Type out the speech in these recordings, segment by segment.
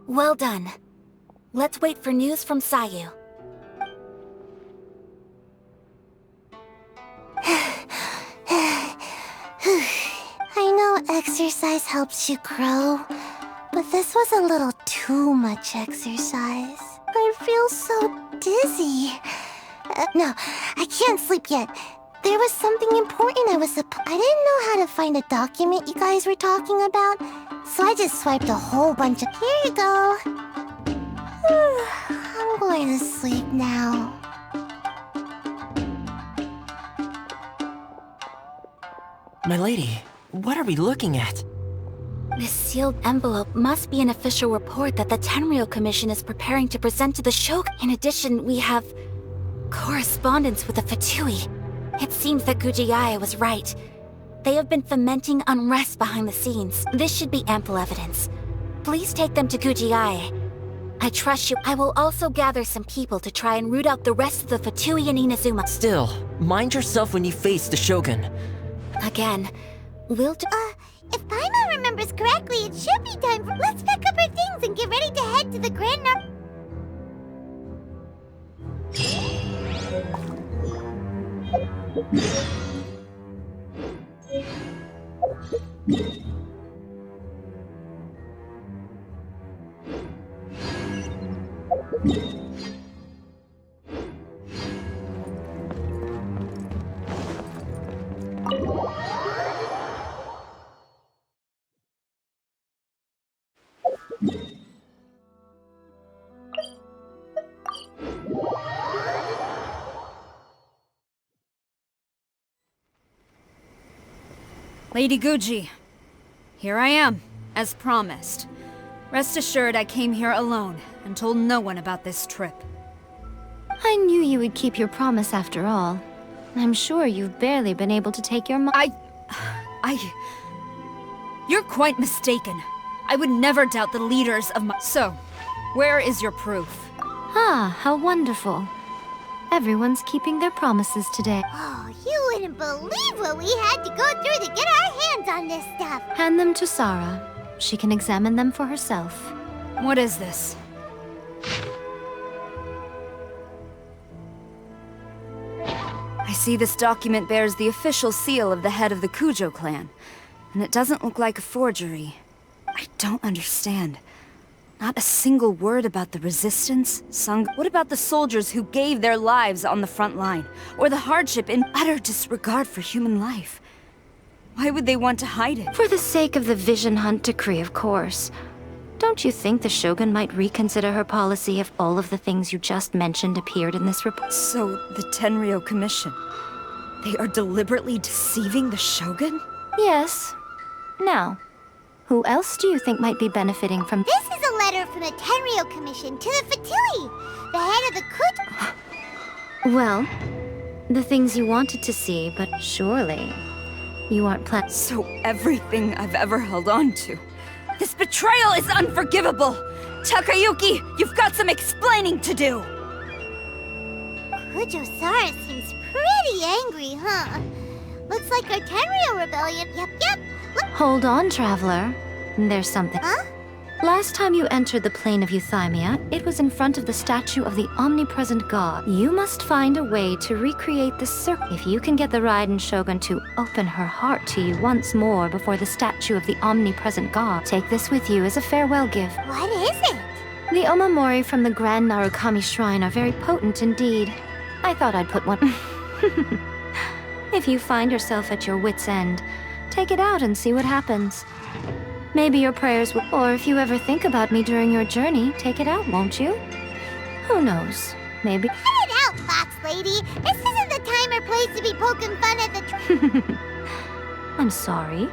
Well done. Let's wait for news from Sayu. I know exercise helps you grow, but this was a little too much exercise. I feel so dizzy. No, I can't sleep yet. There was something important I didn't know how to find a document you guys were talking about, so I just swiped a whole bunch of... Here you go. I'm going to sleep now. My lady, what are we looking at? This sealed envelope must be an official report that the Tenryou Commission is preparing to present to the Shogun. In addition, we have correspondence with the Fatui. It seems that Gujiaya was right. They have been fomenting unrest behind the scenes. This should be ample evidence. Please take them to Gujiaya. I trust you. I will also gather some people to try and root out the rest of the Fatui and Inazuma. Still, mind yourself when you face the Shogun. Again, we'll do... If Paimon remembers correctly, it should be time for... Let's pack up our things and get ready to head to the Grand Nar... Lady Guji, here I am, as promised. Rest assured I came here alone and told no one about this trip. I knew you would keep your promise after all. I'm sure you've barely been able to take your You're quite mistaken. I would never doubt the leaders of my... So, where is your proof? Ah, how wonderful. Everyone's keeping their promises today. Oh, you wouldn't believe what we had to go through to get our hands on this stuff. Hand them to Sarah. She can examine them for herself. What is this? I see this document bears the official seal of the head of the Kujo clan, and it doesn't look like a forgery. I don't understand. Not a single word about the resistance, Sangha. What about the soldiers who gave their lives on the front line? Or the hardship in utter disregard for human life? Why would they want to hide it? For the sake of the Vision Hunt decree, of course. Don't you think the Shogun might reconsider her policy if all of the things you just mentioned appeared in this report? So, the Tenryou Commission... They are deliberately deceiving the Shogun? Yes. Now, who else do you think might be benefiting from... This is a letter from the Tenryou Commission to the Fatui, the head of the Kujo... Well, the things you wanted to see, but surely you aren't So everything I've ever held on to. This betrayal is unforgivable! Takayuki, you've got some explaining to do! Kujo-Sara seems pretty angry, huh? Looks like our Tenryou rebellion... Yep. Hold on, Traveler. There's something. Huh? Last time you entered the plane of Euthymia, it was in front of the statue of the omnipresent god. You must find a way to recreate the circle. If you can get the Raiden Shogun to open her heart to you once more before the statue of the omnipresent god, take this with you as a farewell gift. What is it? The Omamori from the Grand Narukami Shrine are very potent indeed. I thought I'd put one... If you find yourself at your wit's end, take it out and see what happens. Maybe your prayers will... Or if you ever think about me during your journey, take it out, won't you? Who knows? Maybe... Cut it out, Fox Lady! This isn't the time or place to be poking fun at the... I'm sorry.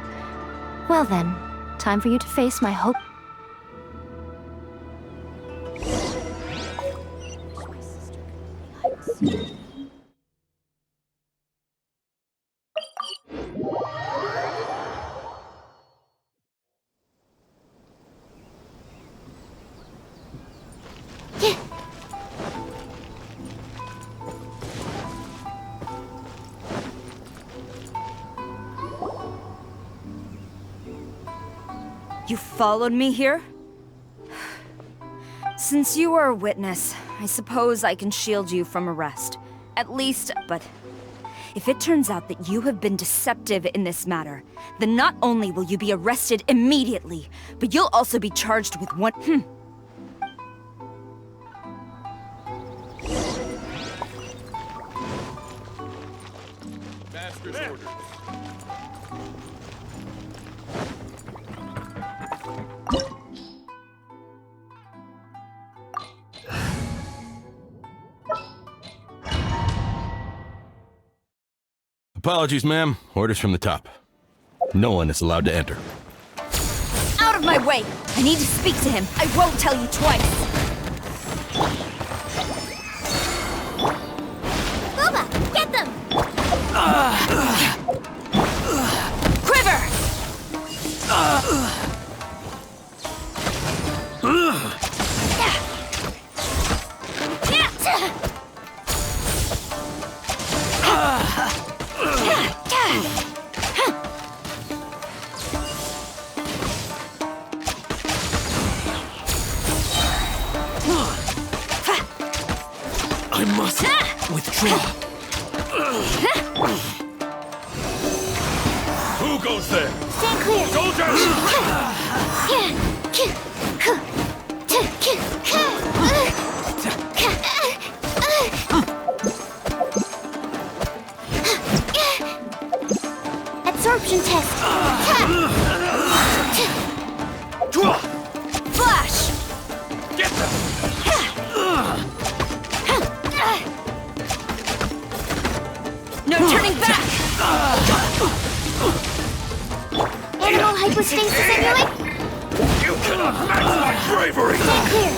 Well then, time for you to face my hope... You followed me here? Since you are a witness, I suppose I can shield you from arrest. At least, but if it turns out that you have been deceptive in this matter, then not only will you be arrested immediately, but you'll also be charged with one— Master's orders. Apologies, ma'am. Orders from the top. No one is allowed to enter. Out of my way! I need to speak to him. I won't tell you twice. Boba, get them! Quiver! I must withdraw. Who goes there? Stand clear! Soldiers! Absorption test! Flash! Get them! No turning back! Animal hypostasis emulate! You cannot match my bravery! Stand clear!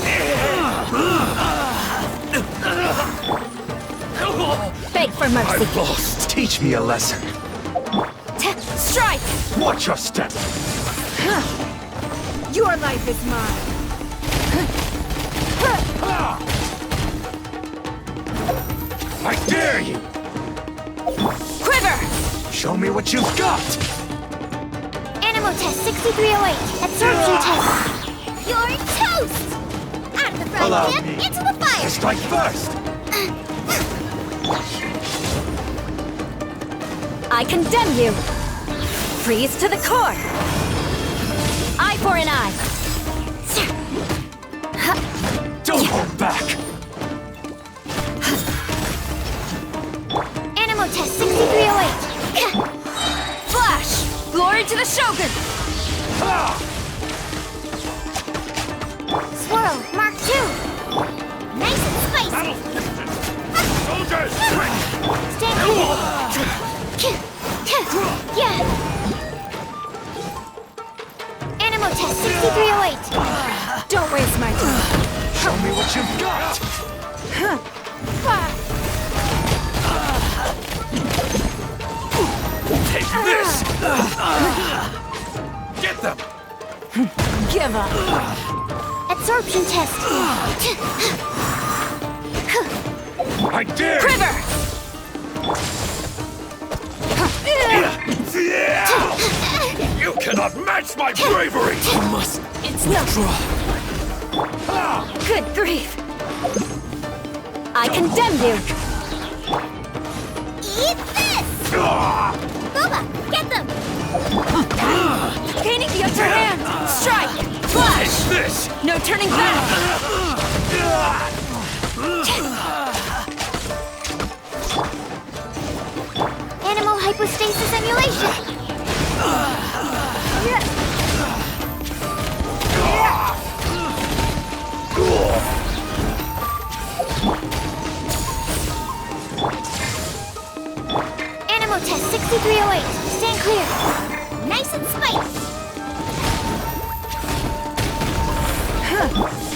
Beg for mercy. I've lost. Teach me a lesson. Strike! Watch your step. Your life is mine. I dare you. Quiver! Show me what you've got. Animal test 6308. Absorption test. You're toast! Out of the Allow frying pan, me. into the fire! Strike first. I condemn you! Freeze to the core! Eye for an eye! Don't hold back. Animal test 6308. Flash! Glory to the Shogun! Swirl, Mark 2. Nice and spicy. Soldiers! Stand clear. Yeah. Animal test 6308. Don't waste my time. Show me what you've got. Take this! Get them! Give up. Absorption test. I dare you. Quiver! You cannot match my bravery! I must It's no withdraw. good grief! I condemn you! Eat this! Boba, get them! Gaining the upper hand! Strike! Flash! This! No turning back! Animal hypostasis emulation. Animal test 6308. Stand clear. Nice and spicy.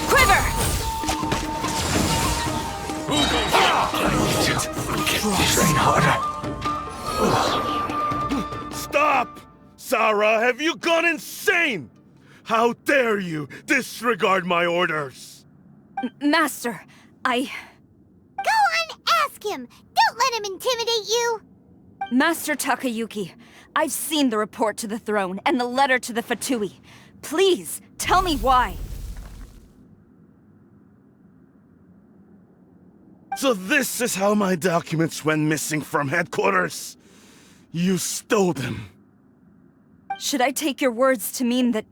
Quiver! Who goes there? Train harder. Stop! Sarah, have you gone insane? How dare you disregard my orders? Master, Go and ask him. Don't let him intimidate you. Master Takayuki, I've seen the report to the throne and the letter to the Fatui. Please, tell me why. So this is how my documents went missing from headquarters. You stole them. Should I take your words to mean that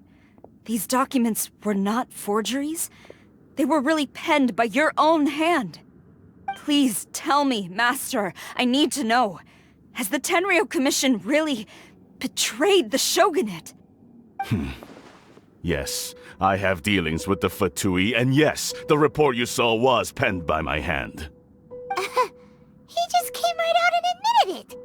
these documents were not forgeries? They were really penned by your own hand. Please tell me, Master. I need to know. Has the Tenryou Commission really betrayed the Shogunate? Yes, I have dealings with the Fatui, and yes, the report you saw was penned by my hand. He just came right out and admitted it.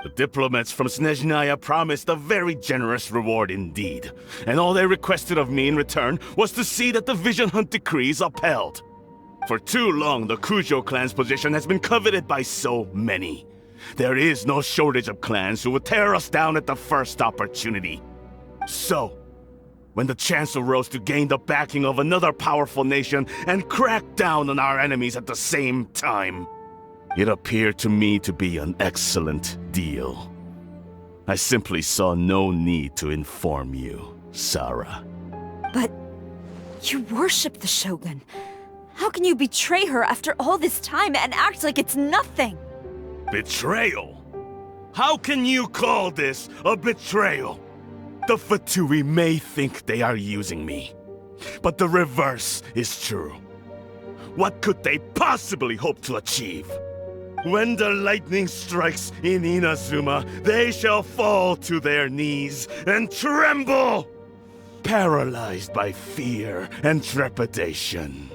The diplomats from Snezhnaya promised a very generous reward indeed, and all they requested of me in return was to see that the Vision Hunt decree is upheld. For too long, the Kujo clan's position has been coveted by so many. There is no shortage of clans who would tear us down at the first opportunity. So, when the chance arose to gain the backing of another powerful nation and crack down on our enemies at the same time, it appeared to me to be an excellent deal. I simply saw no need to inform you, Sarah. But you worship the Shogun. How can you betray her after all this time and act like it's nothing? Betrayal? How can you call this a betrayal? The Fatui may think they are using me, but the reverse is true. What could they possibly hope to achieve? When the lightning strikes in Inazuma, they shall fall to their knees and tremble, paralyzed by fear and trepidation.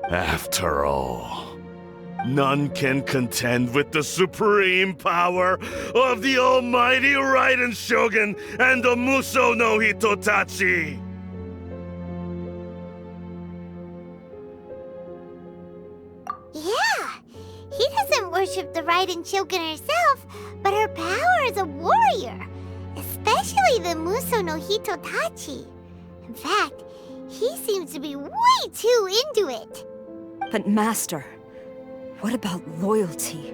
After all, none can contend with the supreme power of the almighty Raiden Shogun and the Muso no Hitotachi! Yeah, he doesn't worship the Raiden Shogun herself, but her power as a warrior, especially the Muso no Hitotachi. In fact, he seems to be way too into it. But Master, what about loyalty?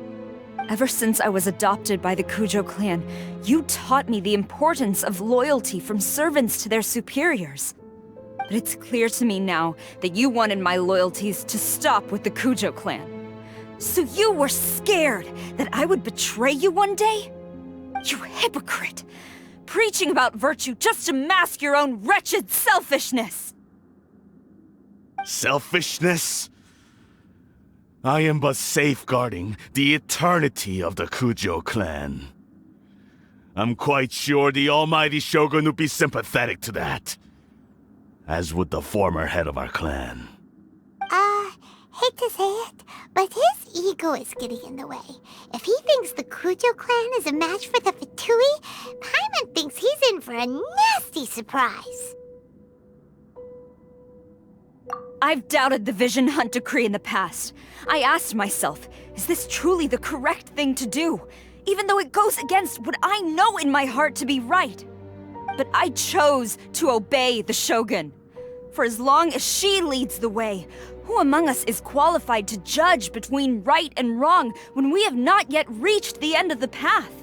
Ever since I was adopted by the Kujo clan, you taught me the importance of loyalty from servants to their superiors. But it's clear to me now that you wanted my loyalties to stop with the Kujo clan. So you were scared that I would betray you one day? You hypocrite! Preaching about virtue just to mask your own wretched selfishness! Selfishness? I am but safeguarding the eternity of the Kujo clan. I'm quite sure the almighty Shogun would be sympathetic to that. As would the former head of our clan. Hate to say it, but his ego is getting in the way. If he thinks the Kujo clan is a match for the Fatui, Paimon thinks he's in for a nasty surprise. I've doubted the Vision Hunt decree in the past. I asked myself, is this truly the correct thing to do? Even though it goes against what I know in my heart to be right. But I chose to obey the Shogun. For as long as she leads the way, who among us is qualified to judge between right and wrong when we have not yet reached the end of the path?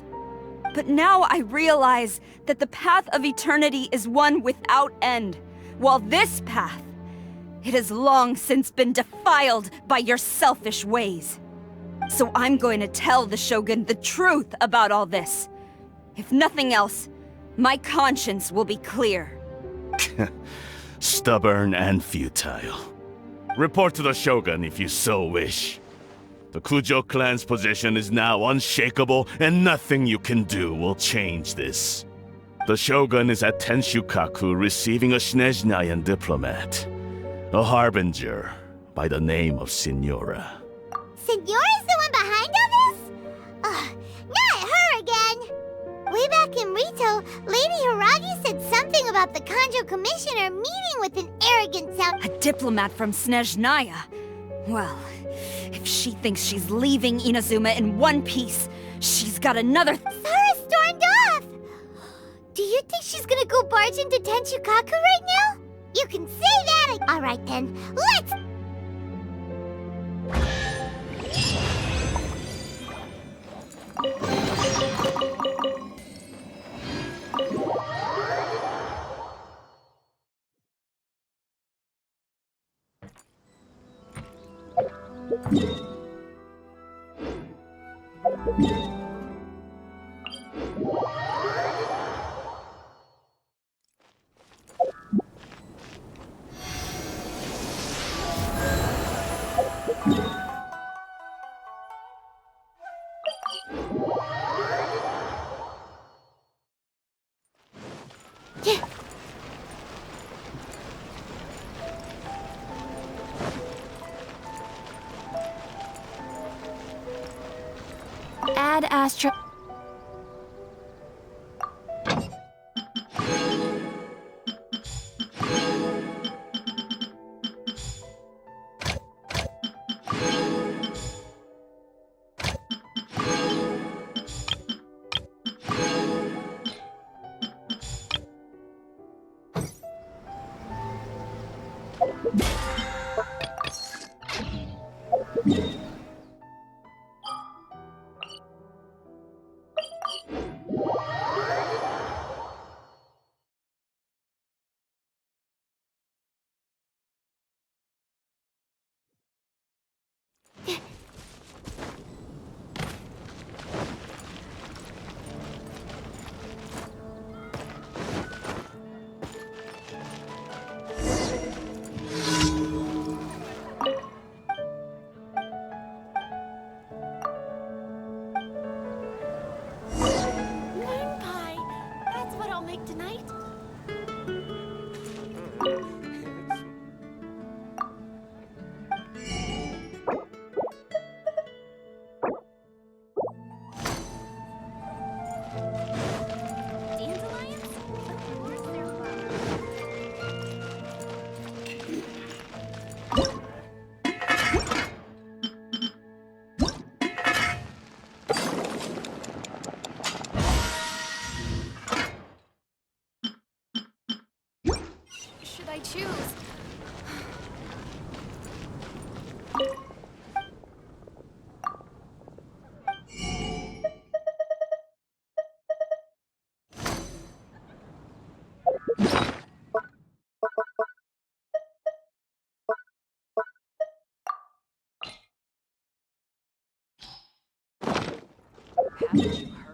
But now I realize that the path of eternity is one without end, while this path, it has long since been defiled by your selfish ways. So I'm going to tell the Shogun the truth about all this. If nothing else, my conscience will be clear. Stubborn and futile. Report to the Shogun if you so wish. The Kujo clan's position is now unshakable, and nothing you can do will change this. The Shogun is at Tenshukaku receiving a Snezhnayan diplomat. A harbinger by the name of Signora. Signora's the one behind all this? Not her again! Way back in Rito, Lady Hiragi said something about the Kanjo Commissioner meeting with an arrogant sound. A diplomat from Snezhnaya. Well, if she thinks she's leaving Inazuma in one piece, she's got another... Sarah stormed off! Do you think she's gonna go barge into Tenshukaku right now? You can say that! Alright then, let's... Add Astro. Moon pie. That's what I'll make tonight. Dandelions? Of course they're fun. Should I choose? Haven't you heard?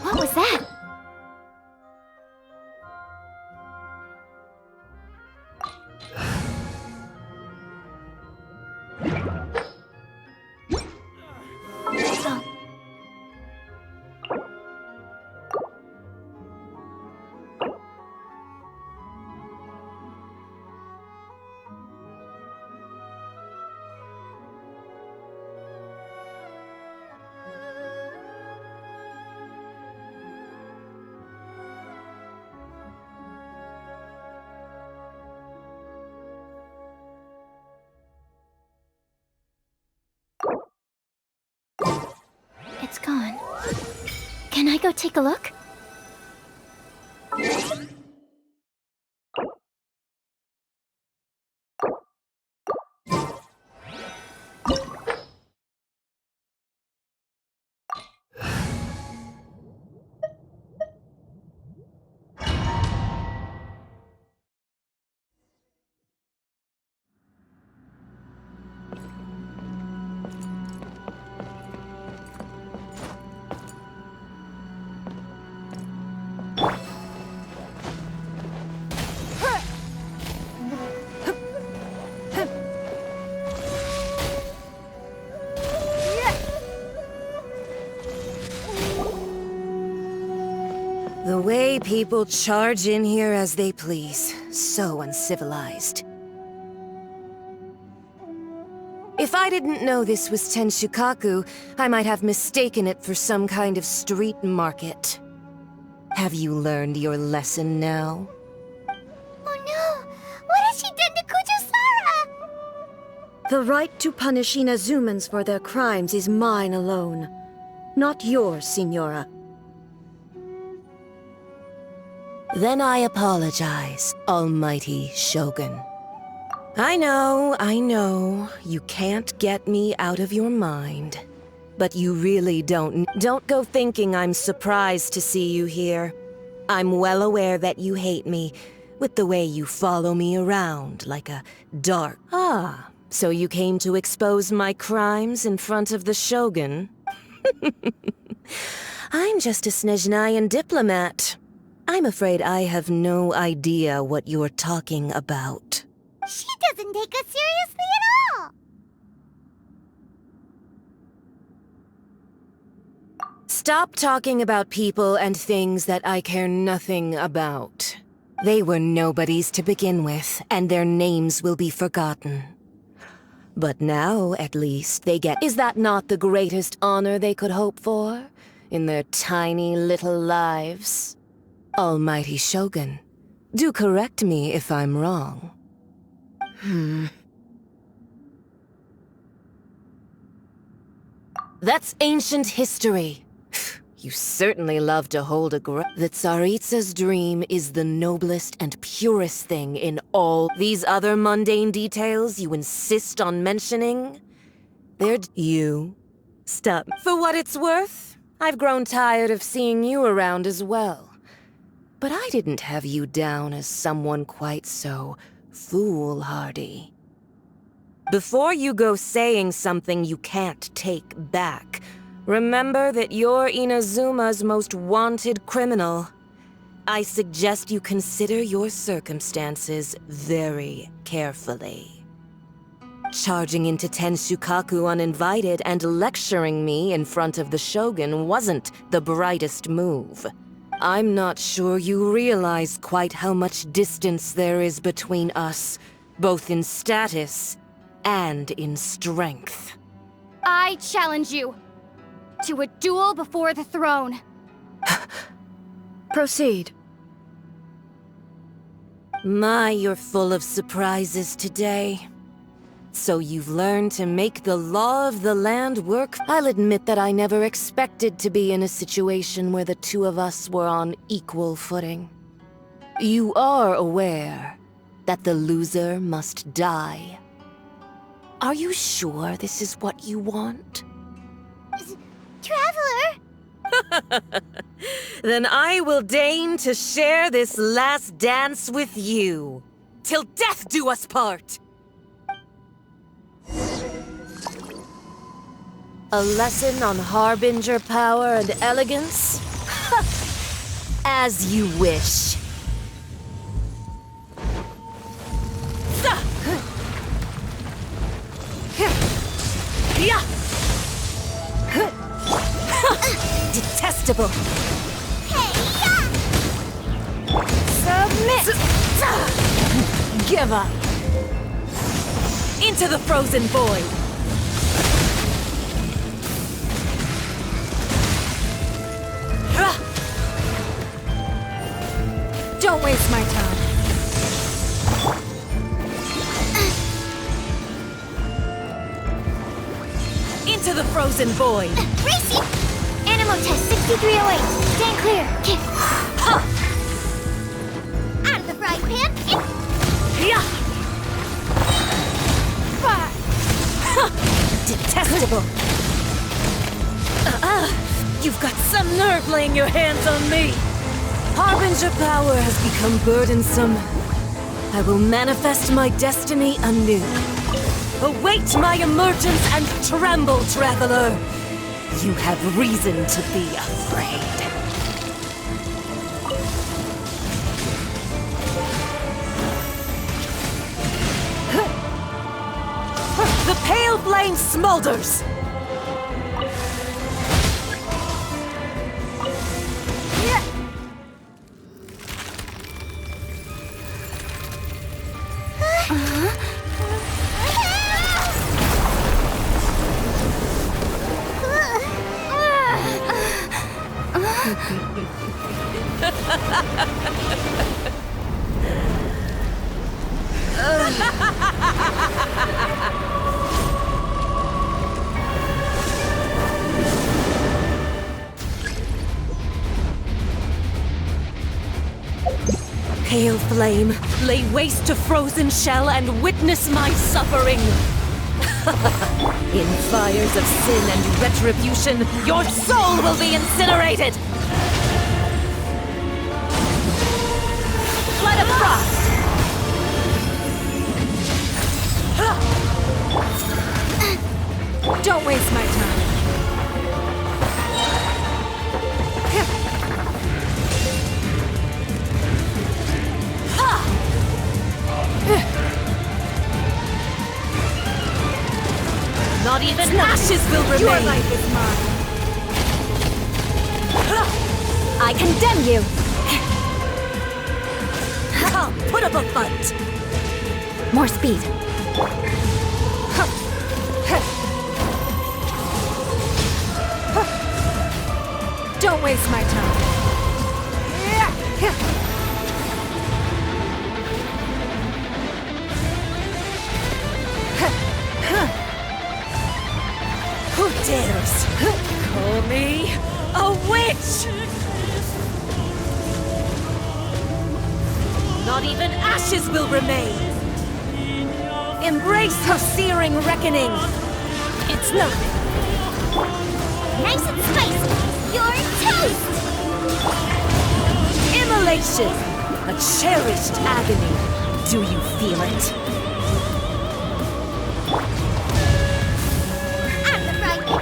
What was that? Oh. It's gone. Can I go take a look? The way people charge in here as they please. So uncivilized. If I didn't know this was Tenshukaku, I might have mistaken it for some kind of street market. Have you learned your lesson now? Oh no! What has she done to Kujusara? The right to punish Inazumans for their crimes is mine alone. Not yours, Signora. Then I apologize, Almighty Shogun. I know, you can't get me out of your mind. But you really don't go thinking I'm surprised to see you here. I'm well aware that you hate me, with the way you follow me around like a dark... Ah, so you came to expose my crimes in front of the Shogun? I'm just a Snezhnayan diplomat. I'm afraid I have no idea what you're talking about. She doesn't take us seriously at all! Stop talking about people and things that I care nothing about. They were nobodies to begin with, and their names will be forgotten. But now, at least, they get... Is that not the greatest honor they could hope for? In their tiny little lives? Almighty Shogun, do correct me if I'm wrong. That's ancient history. You certainly love to hold a grudge. The Tsaritsa's dream is the noblest and purest thing in all these other mundane details you insist on mentioning. You. Stop. For what it's worth, I've grown tired of seeing you around as well. But I didn't have you down as someone quite so foolhardy. Before you go saying something you can't take back, remember that you're Inazuma's most wanted criminal. I suggest you consider your circumstances very carefully. Charging into Tenshukaku uninvited and lecturing me in front of the Shogun wasn't the brightest move. I'm not sure you realize quite how much distance there is between us, both in status and in strength. I challenge you to a duel before the throne. Proceed. My, you're full of surprises today. So you've learned to make the law of the land work? I'll admit that I never expected to be in a situation where the two of us were on equal footing. You are aware that the loser must die. Are you sure this is what you want? Traveler! Then I will deign to share this last dance with you. Till death do us part! A lesson on Harbinger power and elegance? As you wish. Detestable. Submit. Give up. Into the frozen void. Don't waste my time. Into the frozen void. Racing! Animal test 6308. Stand clear. Out of the frying pan. Detestable. You've got some nerve laying your hands on me. Harbinger power has become burdensome. I will manifest my destiny anew. Await my emergence and tremble, traveler. You have reason to be afraid. The pale flame smolders! Pale flame, lay waste to frozen shell and witness my suffering. In fires of sin and retribution, your soul will be incinerated! Flood of frost! Don't waste my time. Not even ashes will remain! Your life is mine. I condemn you! Come, put up a fight! More speed. Don't waste my time. Who dares call me a witch? Not even ashes will remain. Embrace her searing reckoning. It's nothing. Nice and spicy. You're toast! Immolation, a cherished agony. Do you feel it? Out of the frying pan.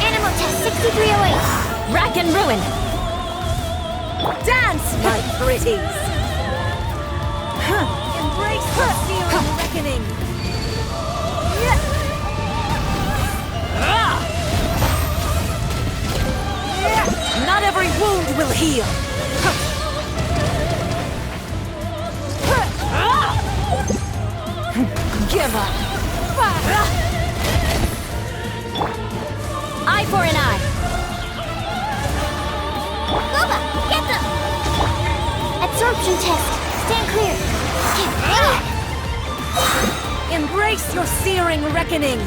Animal test 6308. Rack and ruin. Dance, my pretties. Embrace her searing reckoning. Not every wound will heal. Give up. Eye for an eye. Loba, get them! Absorption test. Stand clear. Embrace your searing reckoning.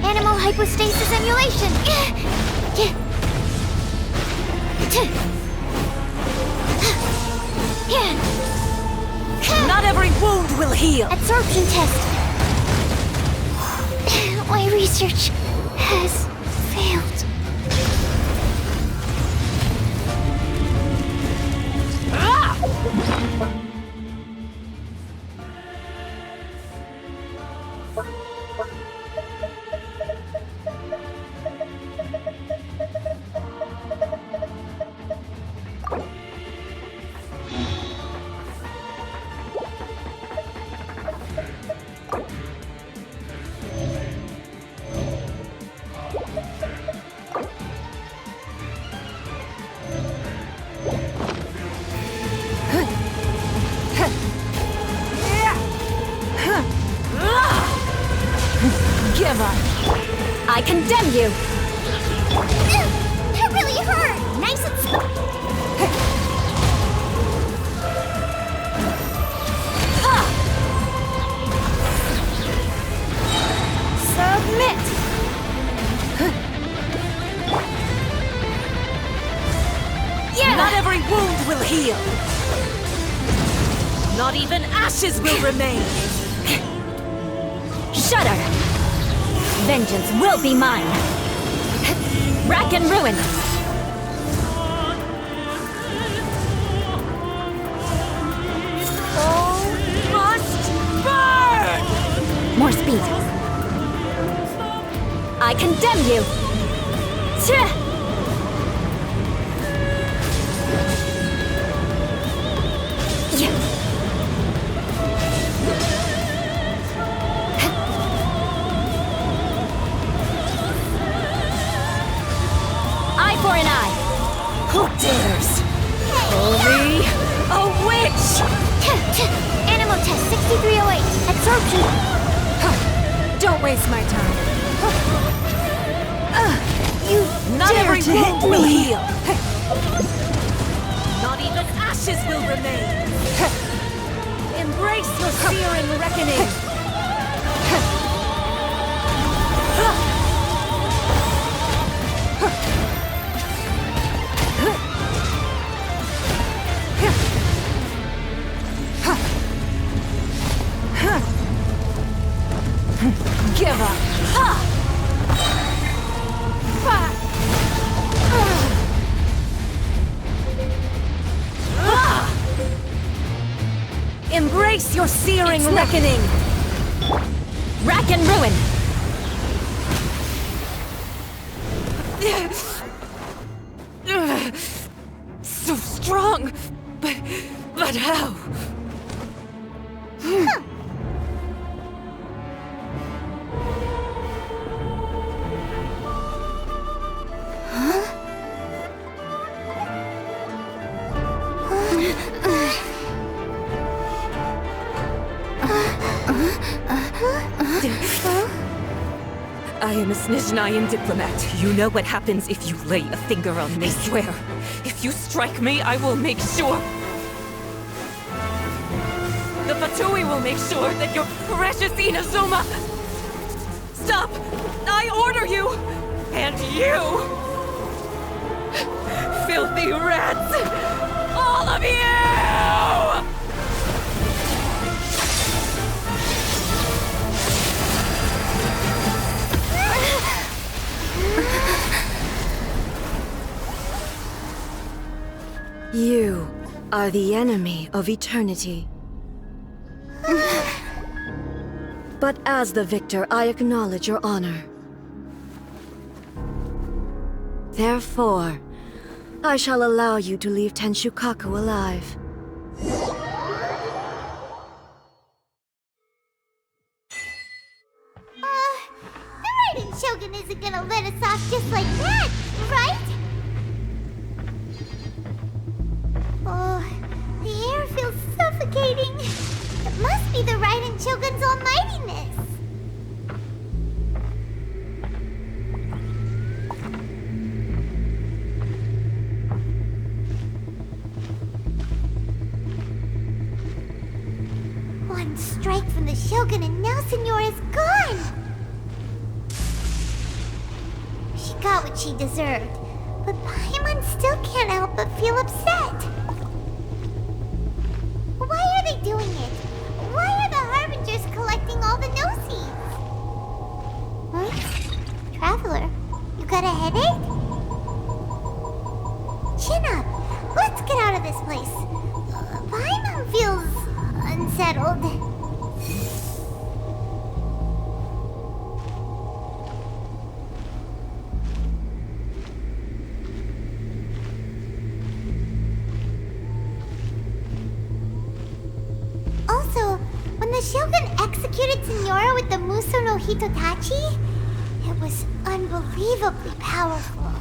Animal hypostasis emulation. Not every wound will heal. Absorption test. My research has failed. Give up! I condemn you! That really hurt! Nice and Submit! Yeah! Not every wound will heal! Not even ashes will remain! Shudder! Vengeance will be mine! Rack and ruin! All must burn! More speed! I condemn you! Tch! Eye for an eye! Who dares? Call me a witch! Animal test 6308. Absorption. Don't waste my time. You Not dare every to wound hit will me. heal. Not even ashes will remain. Embrace your searing reckoning. Give up. Embrace your searing reckoning. Rack and ruin. So strong, but how? I am a Snezhnayan diplomat. You know what happens if you lay a finger on me. I swear, if you strike me, I will make sure... The Fatui will make sure that your precious Inazuma... Stop! I order you! And you! Filthy rats! All of you! You are the enemy of eternity. But as the victor, I acknowledge your honor. Therefore, I shall allow you to leave Tenshukaku alive. The Raiden Shogun isn't gonna let us off just like that, right? Oh, the air feels suffocating. It must be the Raiden Shogun's almightiness. One strike from the Shogun and now Signora's gone! She got what she deserved, but Paimon still can't help but feel upset. Why are they doing it? Why are the Harbingers collecting all the no-seeds? Huh? Traveler, you got a headache? Chin up. Let's get out of this place. Paimon feels unsettled. Also, when the Shogun executed Signora with the Muso no Hitotachi, it was unbelievably powerful.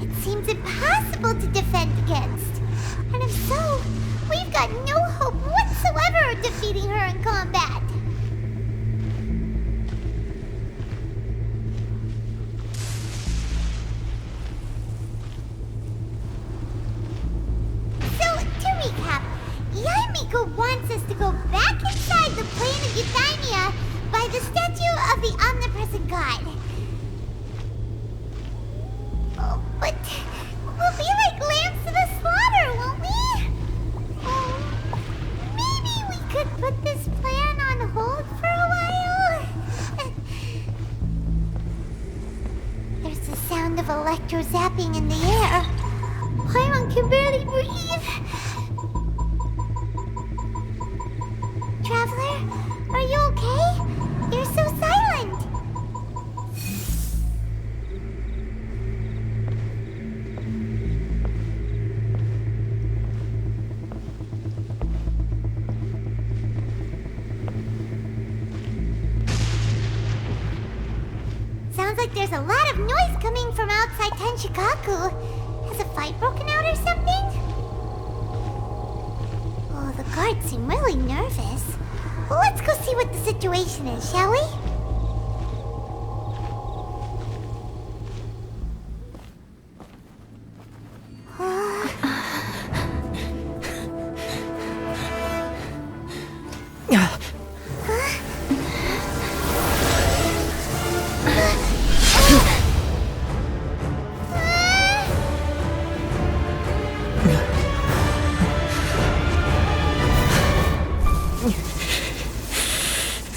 It seems impossible to defend against. And if so, we've got no hope whatsoever of defeating her in combat. the statue of the omnipresent god. Oh, but we'll be like lambs to the slaughter, won't we? Oh, maybe we could put this plan on hold for a while? There's the sound of electro zapping in the air. Paimon can barely breathe. Traveler, are you okay? You're so silent. Sounds like there's a lot of noise coming from outside Tenshikaku. Has a fight broken out or something? Oh, the guards seem really nervous. Well, let's go see what the situation is, shall we?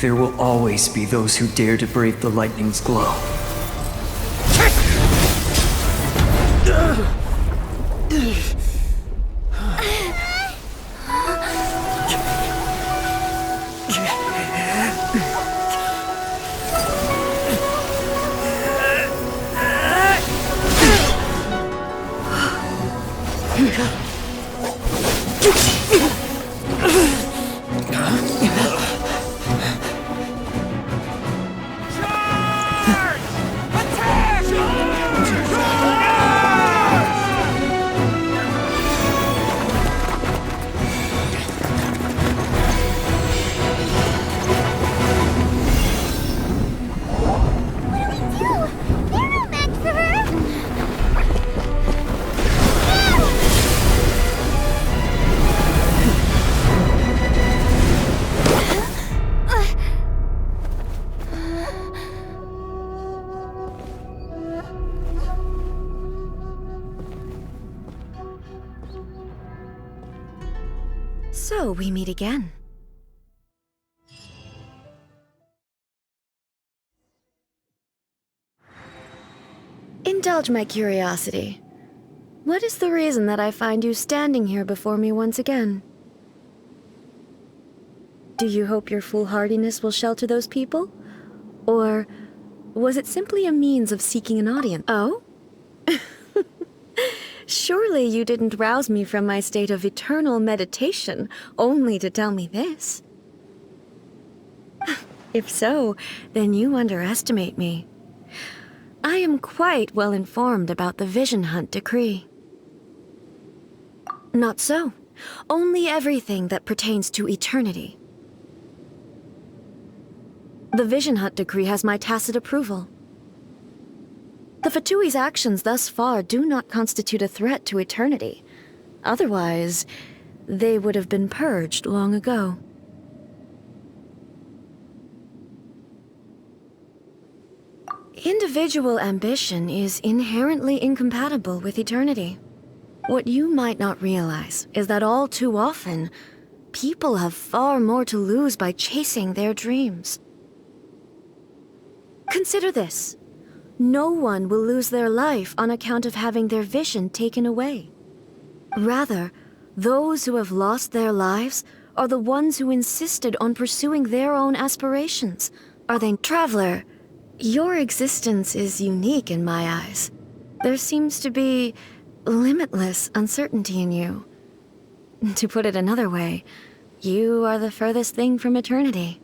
There will always be those who dare to brave the lightning's glow. So we meet again. Indulge my curiosity. What is the reason that I find you standing here before me once again? Do you hope your foolhardiness will shelter those people? Or was it simply a means of seeking an audience? Oh? Surely you didn't rouse me from my state of eternal meditation only to tell me this. If so, then you underestimate me. I am quite well informed about the Vision Hunt decree. Not so. Only everything that pertains to eternity. The Vision Hunt decree has my tacit approval. The Fatui's actions thus far do not constitute a threat to eternity. Otherwise, they would have been purged long ago. Individual ambition is inherently incompatible with eternity. What you might not realize is that all too often, people have far more to lose by chasing their dreams. Consider this. No one will lose their life on account of having their vision taken away. Rather, those who have lost their lives are the ones who insisted on pursuing their own aspirations. Are they? Traveler, your existence is unique in my eyes. There seems to be limitless uncertainty in you. To put it another way, you are the furthest thing from eternity.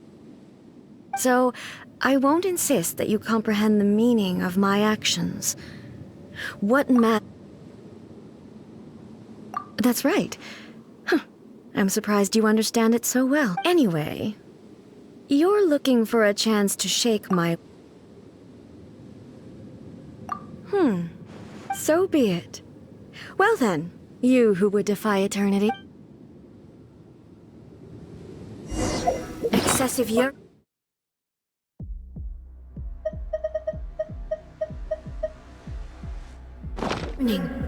So, I won't insist that you comprehend the meaning of my actions. What That's right. Huh. I'm surprised you understand it so well. Anyway, you're looking for a chance to shake my... So be it. Well then, you who would defy eternity. Excessive year...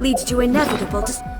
leads to inevitable destruction.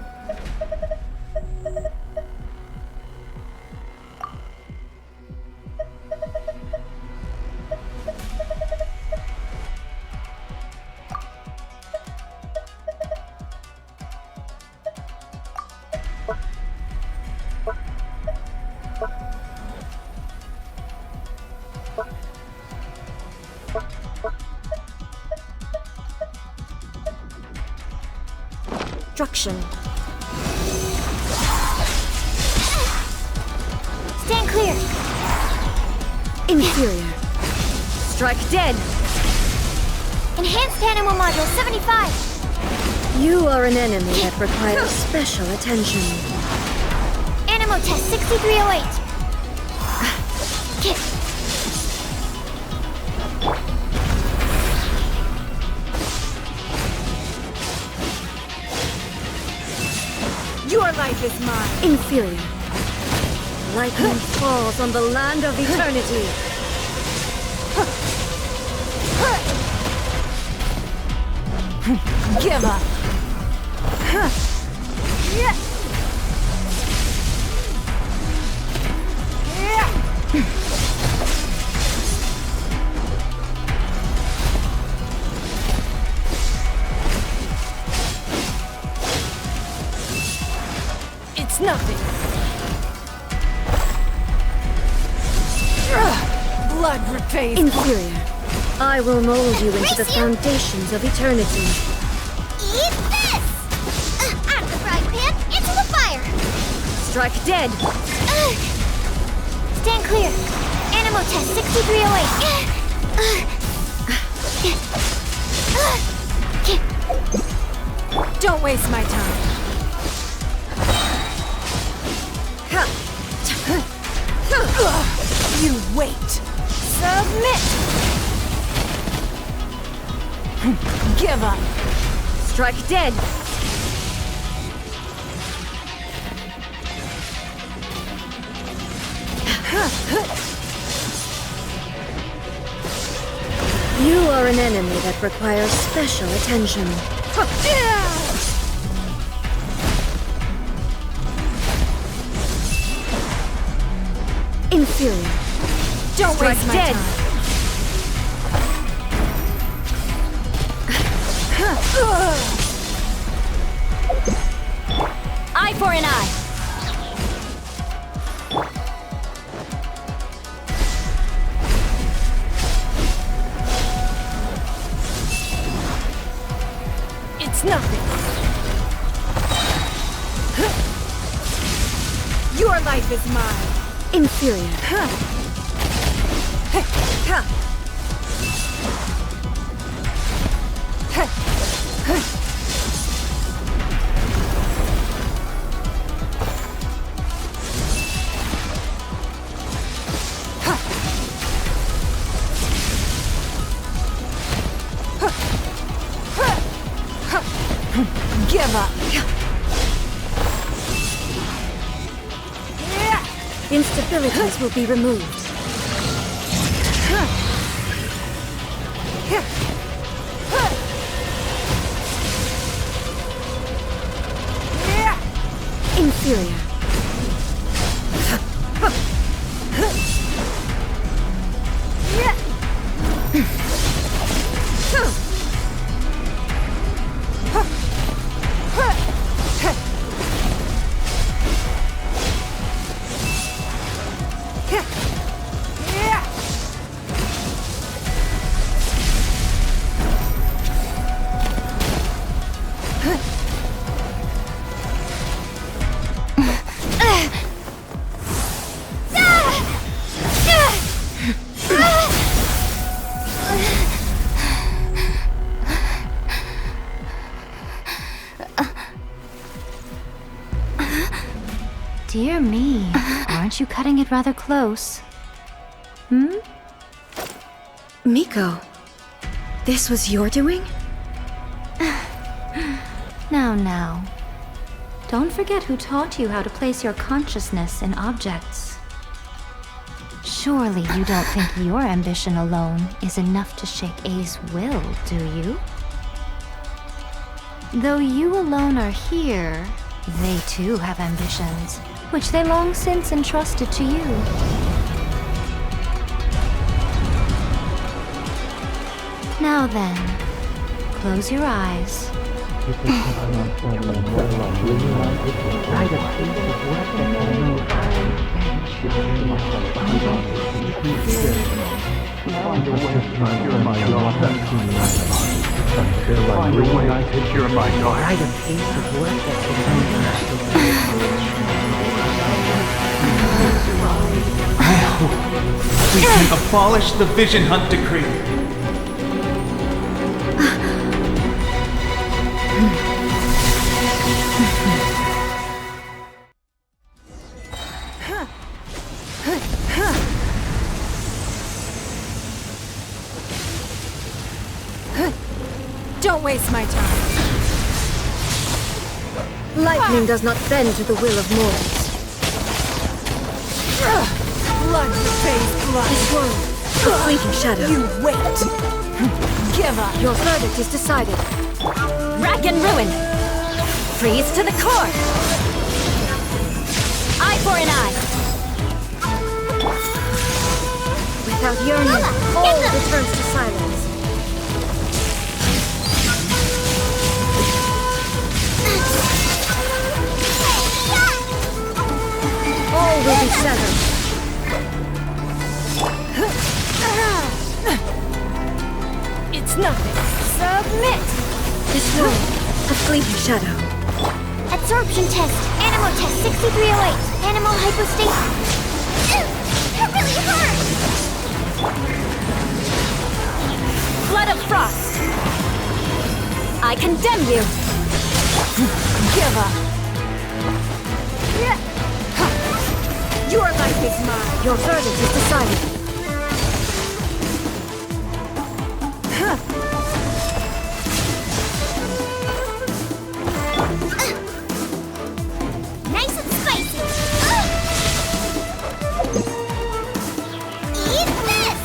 Stand clear! Inferior. Strike dead! Enhanced animal module 75! You are an enemy that requires special attention. Animal test 6308! Your life is mine. Inferior. Lightning falls on the land of eternity. Give up. It's nothing. Blood repays. Inferior. I will mold you into the foundations of eternity. Eat this! Out of the frying pan, into the fire! Strike dead! Stand clear! Animal test 6308! Don't waste my time. You wait. Submit! Give up. Strike dead. You are an enemy that requires special attention. Inferior. Don't waste my time. Eye for an eye! It's nothing. Your life is mine. Inferior. Give up. Instabilities will be removed. Inferior. Dear me, aren't you cutting it rather close? Miko, this was your doing? Now. Don't forget who taught you how to place your consciousness in objects. Surely you don't think your ambition alone is enough to shake A's will, do you? Though you alone are here, they too have ambitions, which they long since entrusted to you. Now then, close your eyes. We can abolish the Vision Hunt Decree. Don't waste my time. Lightning does not bend to the will of mortals. Blood betrays blood. This world, a fleeting shadow. You wait. Give up. Your verdict is decided. Rack and ruin! Freeze to the core! Eye for an eye! Without yearning, all returns to silence. All will be settled. It's nothing. Submit! This world, a fleeting shadow. Absorption test. Animal test 6308. Animal hypostasis. That really hurt! Flood of frost! I condemn you! Give up. Your life is mine. Your verdict is decided. Nice and spicy. Eat this!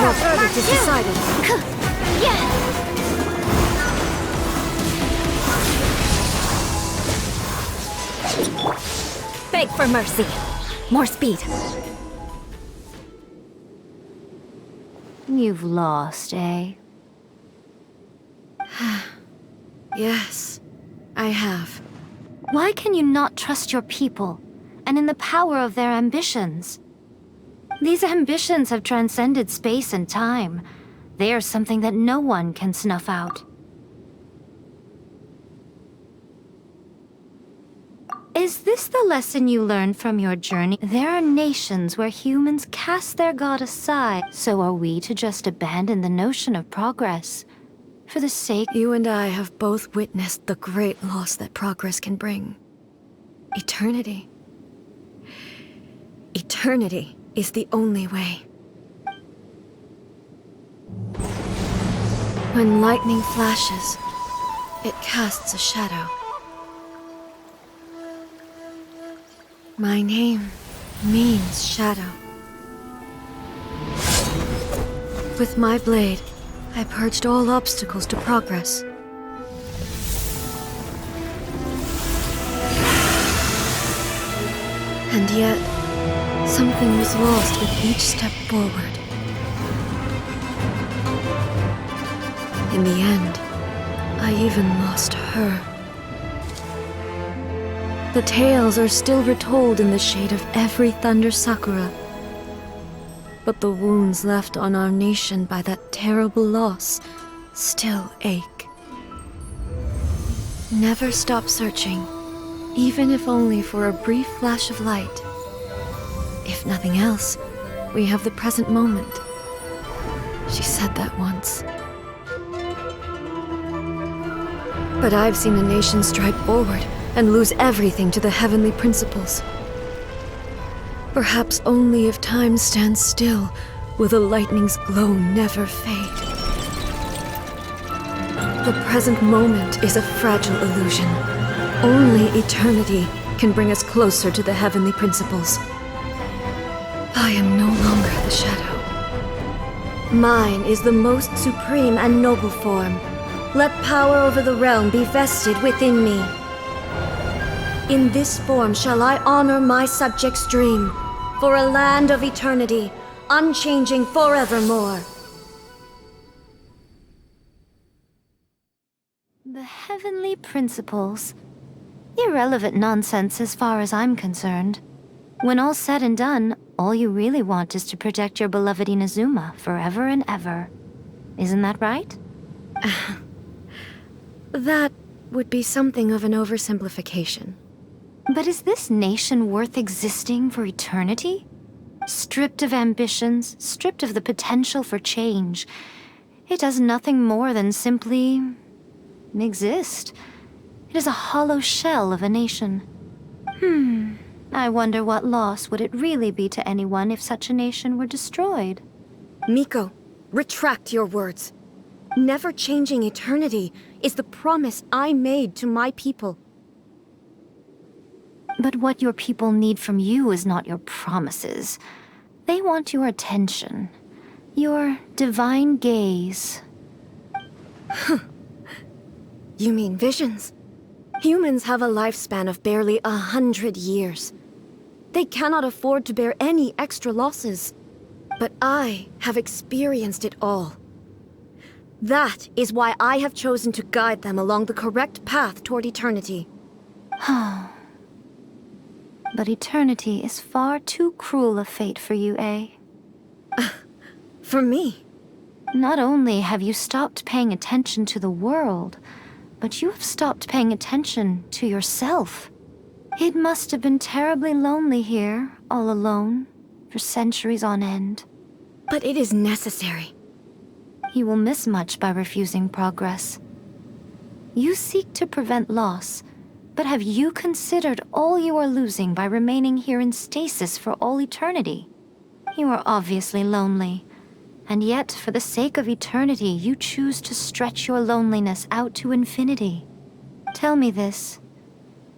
Your verdict is decided. Yeah. Beg for mercy. More speed. You've lost, eh? Yes, I have. Why can you not trust your people, and in the power of their ambitions? These ambitions have transcended space and time. They are something that no one can snuff out. Is this the lesson you learned from your journey? There are nations where humans cast their god aside, so are we to just abandon the notion of progress? For the sake— You and I have both witnessed the great loss that progress can bring. Eternity. Eternity is the only way. When lightning flashes, it casts a shadow. My name means shadow. With my blade, I purged all obstacles to progress. And yet, something was lost with each step forward. In the end, I even lost her. The tales are still retold in the shade of every Thunder Sakura. But the wounds left on our nation by that terrible loss still ache. Never stop searching, even if only for a brief flash of light. If nothing else, we have the present moment. She said that once. But I've seen a nation stride forward and lose everything to the heavenly principles. Perhaps only if time stands still will the lightning's glow never fade. The present moment is a fragile illusion. Only eternity can bring us closer to the heavenly principles. I am no longer the shadow. Mine is the most supreme and noble form. Let power over the realm be vested within me. In this form shall I honor my subjects' dream, for a land of eternity, unchanging forevermore. The heavenly principles. Irrelevant nonsense as far as I'm concerned. When all's said and done, all you really want is to protect your beloved Inazuma forever and ever. Isn't that right? That would be something of an oversimplification. But is this nation worth existing for eternity? Stripped of ambitions, stripped of the potential for change, it does nothing more than simply exist. It is a hollow shell of a nation. I wonder what loss would it really be to anyone if such a nation were destroyed? Miko, retract your words. Never changing eternity is the promise I made to my people. But what your people need from you is not your promises. They want your attention. Your divine gaze. You mean visions? Humans have a lifespan of barely 100 years. They cannot afford to bear any extra losses. But I have experienced it all. That is why I have chosen to guide them along the correct path toward eternity. But eternity is far too cruel a fate for you, eh? For me? Not only have you stopped paying attention to the world, but you have stopped paying attention to yourself. It must have been terribly lonely here, all alone, for centuries on end. But it is necessary. You will miss much by refusing progress. You seek to prevent loss, but have you considered all you are losing by remaining here in stasis for all eternity? You are obviously lonely, and yet for the sake of eternity you choose to stretch your loneliness out to infinity. Tell me this.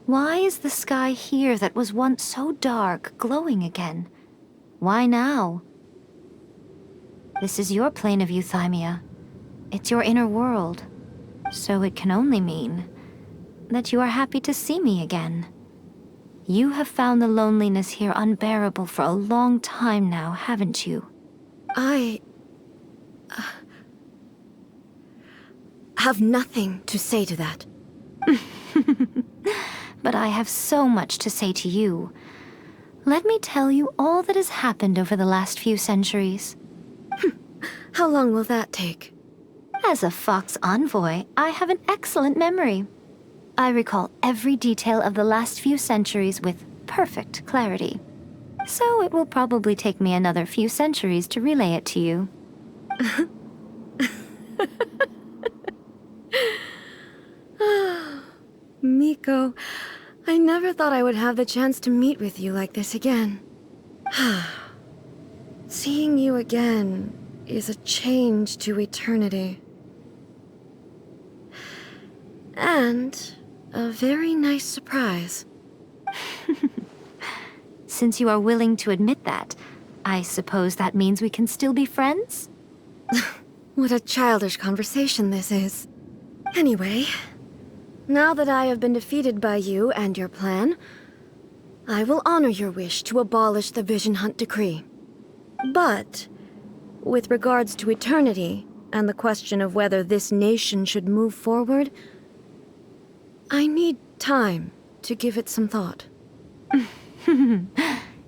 Why is the sky here that was once so dark glowing again? Why now? This is your plane of euthymia. It's your inner world. So it can only mean that you are happy to see me again. You have found the loneliness here unbearable for a long time now, haven't you? I have nothing to say to that. But I have so much to say to you. Let me tell you all that has happened over the last few centuries. How long will that take? As a Fox envoy, I have an excellent memory. I recall every detail of the last few centuries with perfect clarity. So it will probably take me another few centuries to relay it to you. Miko, I never thought I would have the chance to meet with you like this again. Seeing you again is a change to eternity. And a very nice surprise. Since you are willing to admit that, I suppose that means we can still be friends? What a childish conversation this is. Anyway, now that I have been defeated by you and your plan, I will honor your wish to abolish the Vision Hunt Decree. But, with regards to eternity, and the question of whether this nation should move forward, I need time to give it some thought.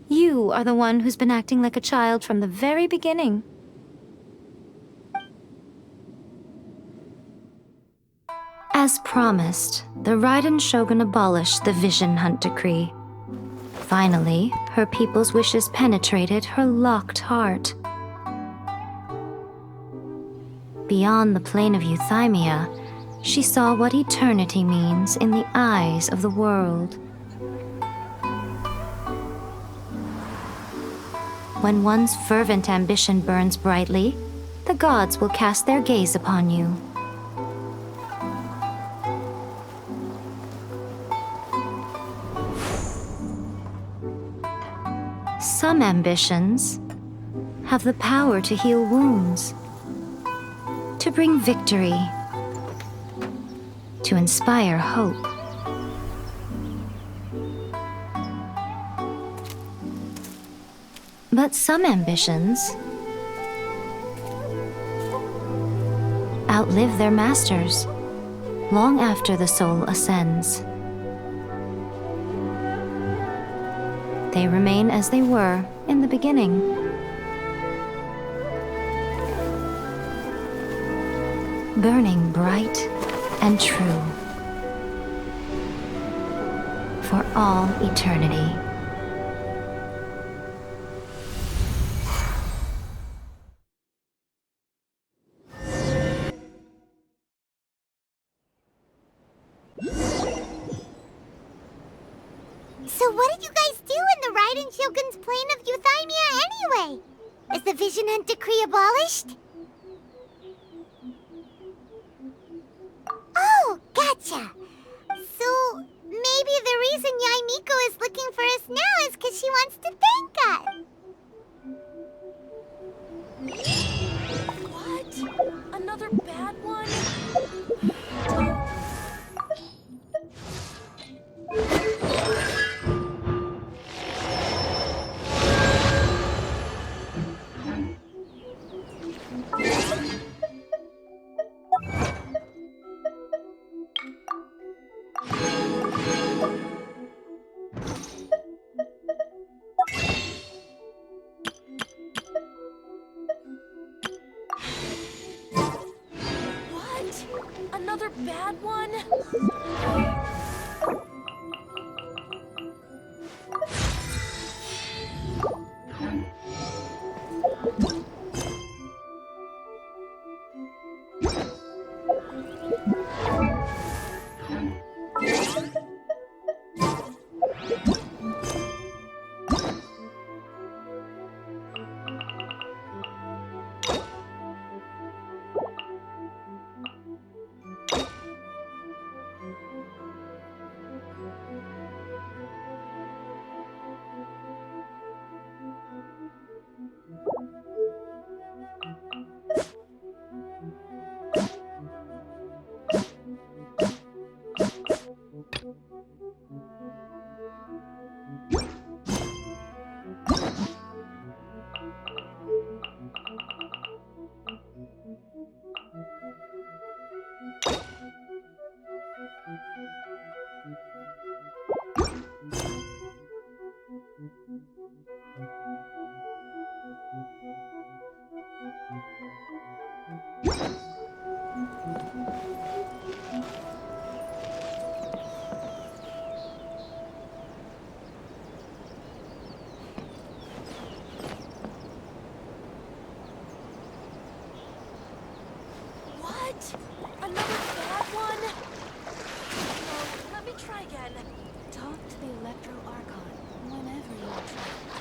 You are the one who's been acting like a child from the very beginning. As promised, the Raiden Shogun abolished the Vision Hunt Decree. Finally, her people's wishes penetrated her locked heart. Beyond the plane of euthymia, she saw what eternity means in the eyes of the world. When one's fervent ambition burns brightly, the gods will cast their gaze upon you. Some ambitions have the power to heal wounds, to bring victory, to inspire hope. But some ambitions outlive their masters long after the soul ascends. They remain as they were in the beginning. Burning bright and true for all eternity. So what did you guys do in the Raiden Shogun's plane of Euthymia anyway? Is the Vision Hunt decree abolished? Oh, gotcha. So maybe the reason Yai Miko is looking for us now is because she wants to thank us. What? Another bad one? Another bad one? Another bad one? No, let me try again. Talk to the Electro Archon whenever you are trying.